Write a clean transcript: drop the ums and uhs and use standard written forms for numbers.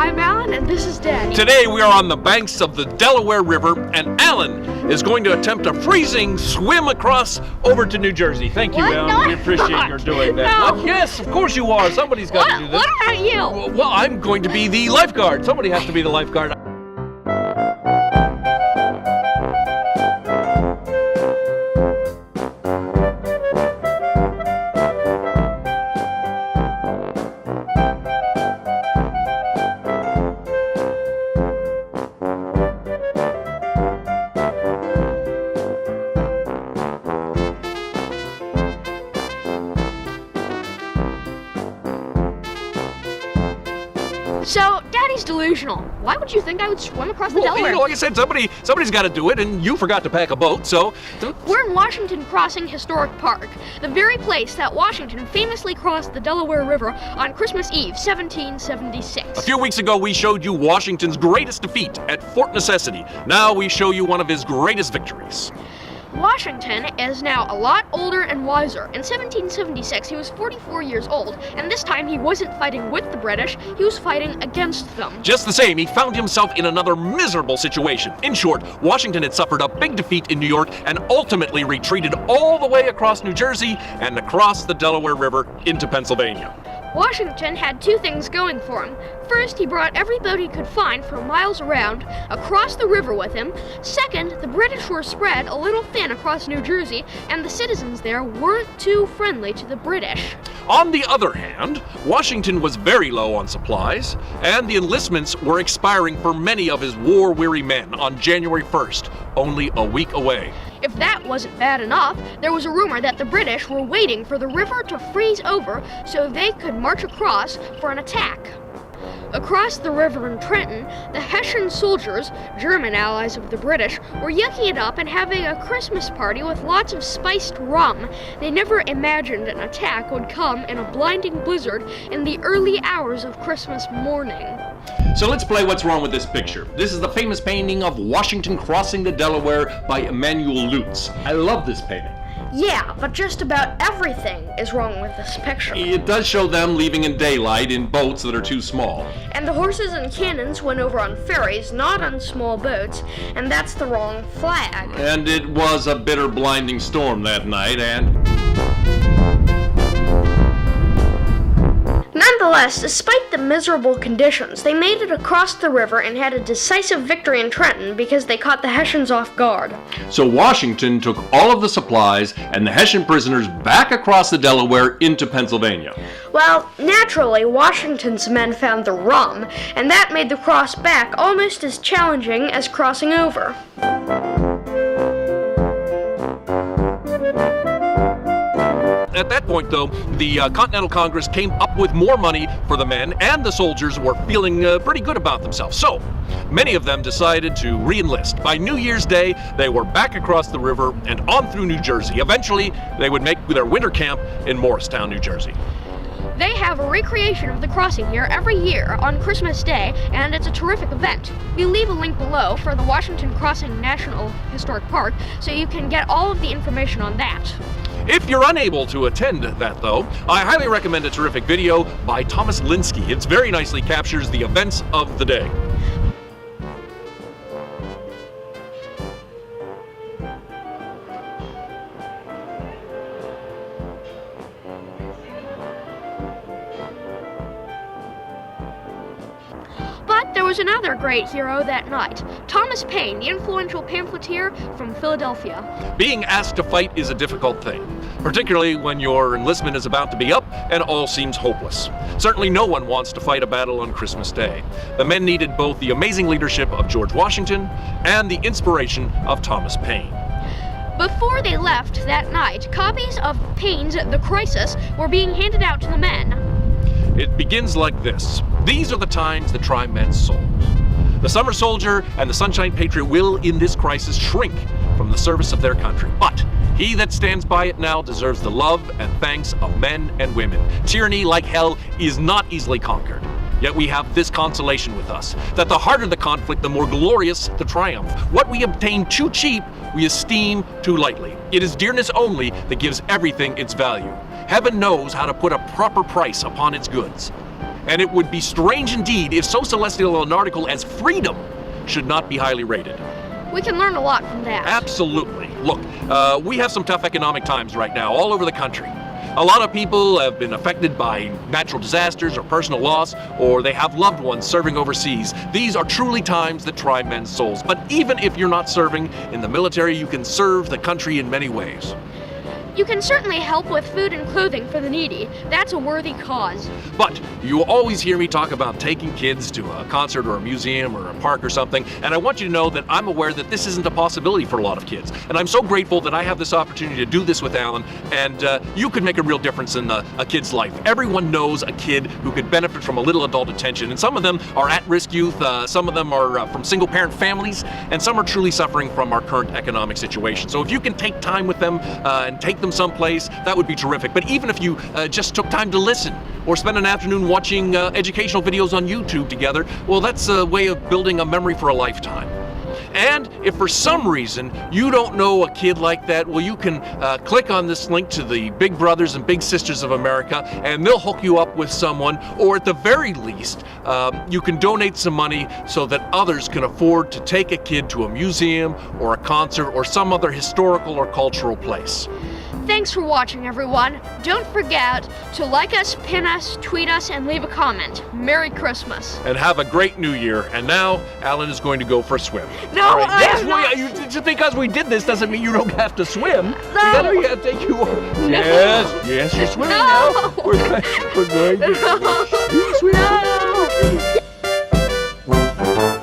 I'm Alan, and this is Daddy. Today we are on the banks of the Delaware River, and Alan is going to attempt a freezing swim across over to New Jersey. Thank you, What? Alan. No, We appreciate I'm your not. doing that. No. What? Yes, of course you are. Somebody's got to do this. What about you? Well, I'm going to be the lifeguard. Somebody has to be the lifeguard. So, Daddy's delusional. Why would you think I would swim across the Well, Delaware? like I said, somebody's got to do it, and you forgot to pack a boat, so... We're in Washington Crossing Historic Park, the very place that Washington famously crossed the Delaware River on Christmas Eve, 1776. A few weeks ago, we showed you Washington's greatest defeat at Fort Necessity. Now we show you one of his greatest victories. Washington is now a lot older and wiser. In 1776, he was 44 years old, and this time he wasn't fighting with the British, he was fighting against them. Just the same, he found himself in another miserable situation. In short, Washington had suffered a big defeat in New York and ultimately retreated all the way across New Jersey and across the Delaware River into Pennsylvania. Washington had two things going for him. First, he brought every boat he could find for miles around across the river with him. Second, the British were spread a little thin across New Jersey, and the citizens there weren't too friendly to the British. On the other hand, Washington was very low on supplies, and the enlistments were expiring for many of his war-weary men on January 1st, only a week away. If that wasn't bad enough, there was a rumor that the British were waiting for the river to freeze over so they could march across for an attack. Across the river in Trenton, the Hessian soldiers, German allies of the British, were yucking it up and having a Christmas party with lots of spiced rum. They never imagined an attack would come in a blinding blizzard in the early hours of Christmas morning. So let's play What's Wrong with This Picture. This is the famous painting of Washington crossing the Delaware by Emanuel Lutz. I love this painting. Yeah, but just about everything is wrong with this picture. It does show them leaving in daylight in boats that are too small. And the horses and cannons went over on ferries, not on small boats, and that's the wrong flag. And it was a bitter, blinding storm that night, and... Nonetheless, despite the miserable conditions, they made it across the river and had a decisive victory in Trenton because they caught the Hessians off guard. So Washington took all of the supplies and the Hessian prisoners back across the Delaware into Pennsylvania. Well, naturally, Washington's men found the rum, and that made the cross back almost as challenging as crossing over. At that point, though, the Continental Congress came up with more money for the men, and the soldiers were feeling pretty good about themselves. So, many of them decided to re-enlist. By New Year's Day, they were back across the river and on through New Jersey. Eventually, they would make their winter camp in Morristown, New Jersey. They have a recreation of the crossing here every year on Christmas Day, and it's a terrific event. We leave a link below for the Washington Crossing National Historic Park, so you can get all of the information on that. If you're unable to attend that, though, I highly recommend a terrific video by Thomas Linsky. It very nicely captures the events of the day. But there was another great hero that night, Thomas Paine, the influential pamphleteer from Philadelphia. Being asked to fight is a difficult thing, particularly when your enlistment is about to be up and all seems hopeless. Certainly no one wants to fight a battle on Christmas Day. The men needed both the amazing leadership of George Washington and the inspiration of Thomas Paine. Before they left that night, copies of Paine's The Crisis were being handed out to the men. It begins like this. These are the times that try men's souls. The summer soldier and the sunshine patriot will, in this crisis, shrink from the service of their country. But he that stands by it now deserves the love and thanks of men and women. Tyranny, like hell, is not easily conquered. Yet we have this consolation with us, that the harder the conflict, the more glorious the triumph. What we obtain too cheap, we esteem too lightly. It is dearness only that gives everything its value. Heaven knows how to put a proper price upon its goods. And it would be strange indeed if so celestial an article as freedom should not be highly rated. We can learn a lot from that. Absolutely. Look, we have some tough economic times right now all over the country. A lot of people have been affected by natural disasters or personal loss, or they have loved ones serving overseas. These are truly times that try men's souls. But even if you're not serving in the military, you can serve the country in many ways. You can certainly help with food and clothing for the needy. That's a worthy cause. But you always hear me talk about taking kids to a concert or a museum or a park or something, and I want you to know that I'm aware that this isn't a possibility for a lot of kids. And I'm so grateful that I have this opportunity to do this with Alan, and you could make a real difference in a kid's life. Everyone knows a kid who could benefit from a little adult attention, and some of them are at-risk youth, some of them are from single-parent families, and some are truly suffering from our current economic situation. So if you can take time with them and take them someplace, that would be terrific. But even if you just took time to listen or spend an afternoon watching educational videos on YouTube together, well, that's a way of building a memory for a lifetime. And if for some reason you don't know a kid like that, well, you can click on this link to the Big Brothers and Big Sisters of America, and they'll hook you up with someone, or at the very least, you can donate some money so that others can afford to take a kid to a museum or a concert or some other historical or cultural place. Thanks for watching, everyone. Don't forget to like us, pin us, tweet us, and leave a comment. Merry Christmas. And have a great New Year. And now, Alan is going to go for a swim. No, all right. I Yes, am not. just because we did this doesn't mean you don't have to swim. No. We gotta take you. Yes, you're swimming No. now. We're going to No. swim. No.